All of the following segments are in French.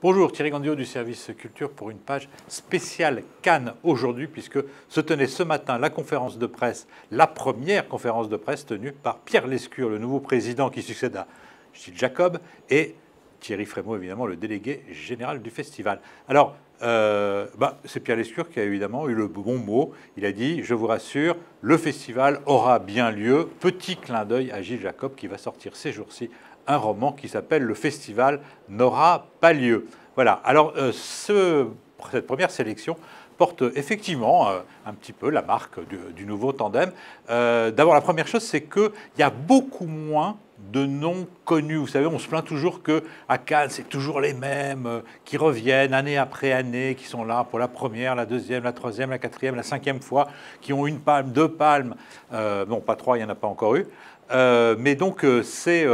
Bonjour, Thierry Gandio du service Culture pour une page spéciale Cannes aujourd'hui, puisque se tenait ce matin la conférence de presse, la première conférence de presse tenue par Pierre Lescure, le nouveau président qui succède à Gilles Jacob, et Thierry Frémaux, évidemment, le délégué général du festival. Alors, c'est Pierre Lescure qui a évidemment eu le bon mot. Il a dit, je vous rassure, le festival aura bien lieu. Petit clin d'œil à Gilles Jacob qui va sortir ces jours-ci un roman qui s'appelle « Le festival n'aura pas lieu ». Voilà, alors cette première sélection porte effectivement un petit peu la marque du nouveau tandem. D'abord, la première chose, c'est qu'il y a beaucoup moins de noms connus. Vous savez, on se plaint toujours qu'à Cannes, c'est toujours les mêmes qui reviennent année après année, qui sont là pour la première, la deuxième, la troisième, la quatrième, la cinquième fois, qui ont une palme, deux palmes. Non, pas trois, il n'y en a pas encore eu. Mais donc, c'est...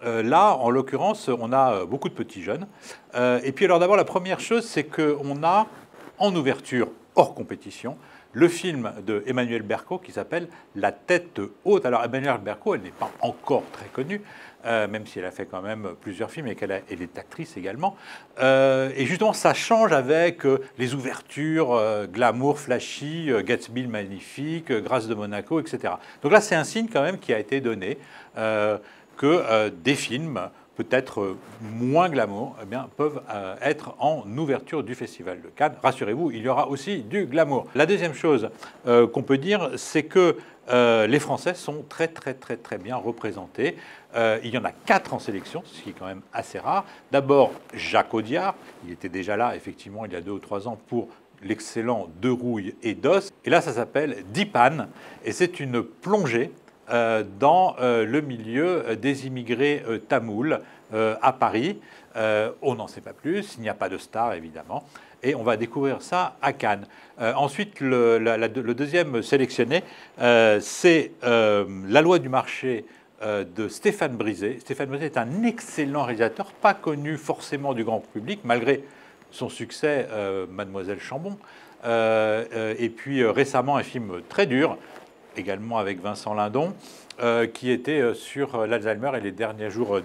là, en l'occurrence, on a beaucoup de petits jeunes. Et puis alors d'abord, la première chose, c'est qu'on a en ouverture, hors compétition, le film de Emmanuelle Bercot qui s'appelle La tête haute. Alors Emmanuelle Bercot, elle n'est pas encore très connue, même si elle a fait quand même plusieurs films et qu'elle est actrice également. Et justement, ça change avec les ouvertures, glamour, flashy, Gatsby le magnifique, Grâce de Monaco, etc. Donc là, c'est un signe quand même qui a été donné. Que des films, peut-être moins glamour, eh bien, peuvent être en ouverture du Festival de Cannes. Rassurez-vous, il y aura aussi du glamour. La deuxième chose qu'on peut dire, c'est que les Français sont très bien représentés. Il y en a 4 en sélection, ce qui est quand même assez rare. D'abord, Jacques Audiard, il était déjà là, effectivement, il y a 2 ou 3 ans, pour l'excellent De Rouille et d'Os. Et là, ça s'appelle Dipan, et c'est une plongée dans le milieu des immigrés tamouls à Paris. On n'en sait pas plus, il n'y a pas de star évidemment, et on va découvrir ça à Cannes. Ensuite, le deuxième sélectionné, c'est La loi du marché de Stéphane Brisé. Stéphane Brisé est un excellent réalisateur, pas connu forcément du grand public, malgré son succès Mademoiselle Chambon. Et puis récemment, un film très dur, également avec Vincent Lindon, qui était sur l'Alzheimer et les derniers jours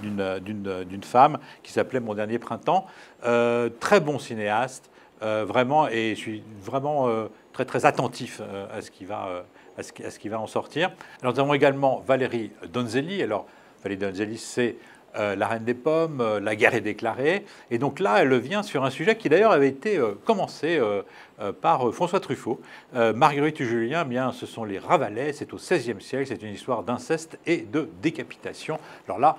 d'une femme, qui s'appelait Mon dernier printemps. Très bon cinéaste, vraiment, et je suis vraiment très attentif à ce qui va en sortir. Alors, nous avons également Valérie Donzelli. Alors, Valérie Donzelli, c'est La Reine des Pommes, La guerre est déclarée. Et donc là, elle vient sur un sujet qui d'ailleurs avait été commencé par François Truffaut. Marguerite et Julien, eh bien, ce sont les Ravalais, c'est au XVIe siècle, c'est une histoire d'inceste et de décapitation. Alors là,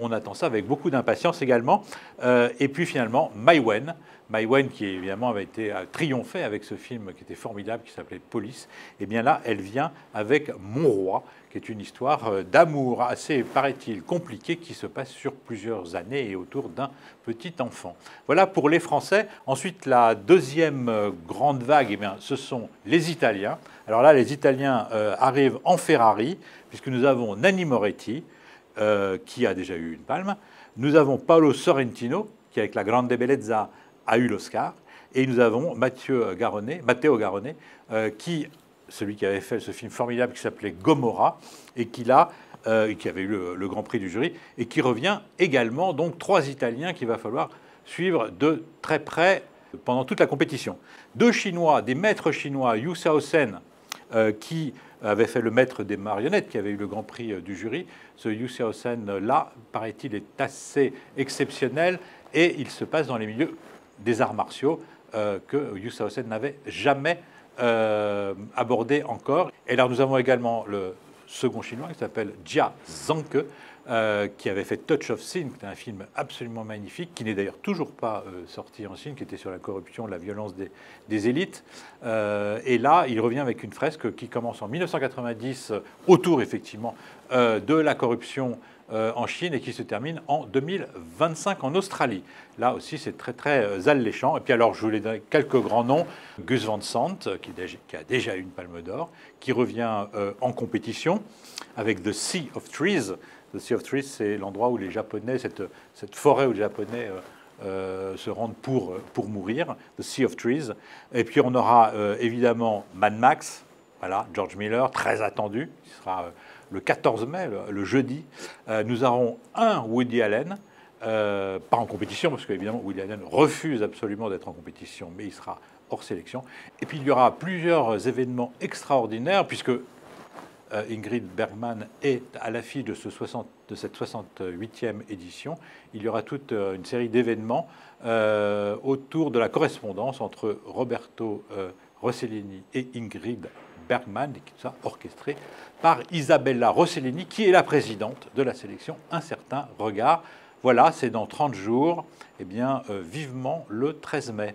on attend ça avec beaucoup d'impatience également. Et puis finalement, Maïwenn, qui évidemment avait été triomphé avec ce film qui était formidable, qui s'appelait Police. Et bien là, elle vient avec Mon Roi, qui est une histoire d'amour assez, paraît-il, compliquée, qui se passe sur plusieurs années et autour d'un petit enfant. Voilà pour les Français. Ensuite, la deuxième grande vague, eh bien, ce sont les Italiens. Alors là, les Italiens arrivent en Ferrari, puisque nous avons Nanni Moretti, qui a déjà eu une palme. Nous avons Paolo Sorrentino, qui avec La Grande Bellezza a eu l'Oscar. Et nous avons Matteo Garonnet, celui qui avait fait ce film formidable qui s'appelait Gomorrah, et qui avait eu le Grand Prix du jury, et qui revient également. Donc 3 Italiens qu'il va falloir suivre de très près pendant toute la compétition. 2 Chinois, des maîtres chinois, Yu Xiaosen, qui avait fait le maître des marionnettes, qui avait eu le Grand Prix du jury. Ce Yu Xiaosen-là, paraît-il, est assez exceptionnel, et il se passe dans les milieux des arts martiaux que Yu Xiaosen n'avait jamais abordé encore. Et là, nous avons également le second chinois qui s'appelle Jia Zhangke, qui avait fait Touch of Sin, qui est un film absolument magnifique, qui n'est d'ailleurs toujours pas sorti en Chine, qui était sur la corruption, la violence des élites. Et là, il revient avec une fresque qui commence en 1990, autour effectivement de la corruption en Chine, et qui se termine en 2025 en Australie. Là aussi, c'est très alléchant. Et puis alors, je voulais donner quelques grands noms. Gus Van Sant, qui a déjà eu une palme d'or, qui revient en compétition avec The Sea of Trees. The Sea of Trees, c'est l'endroit où les Japonais, cette forêt où les Japonais se rendent pour mourir, The Sea of Trees. Et puis on aura évidemment Mad Max, voilà, George Miller, très attendu, qui sera le 14 mai, le jeudi. Nous aurons un Woody Allen, pas en compétition, parce qu'évidemment, Woody Allen refuse absolument d'être en compétition, mais il sera hors sélection. Et puis, il y aura plusieurs événements extraordinaires, puisque Ingrid Bergman est à l'affiche de cette 68e édition. Il y aura toute une série d'événements autour de la correspondance entre Roberto Rossellini et Ingrid Bergman, et qui sera orchestré par Isabella Rossellini, qui est la présidente de la sélection Un certain regard. Voilà, c'est dans 30 jours. Eh bien, vivement le 13 mai.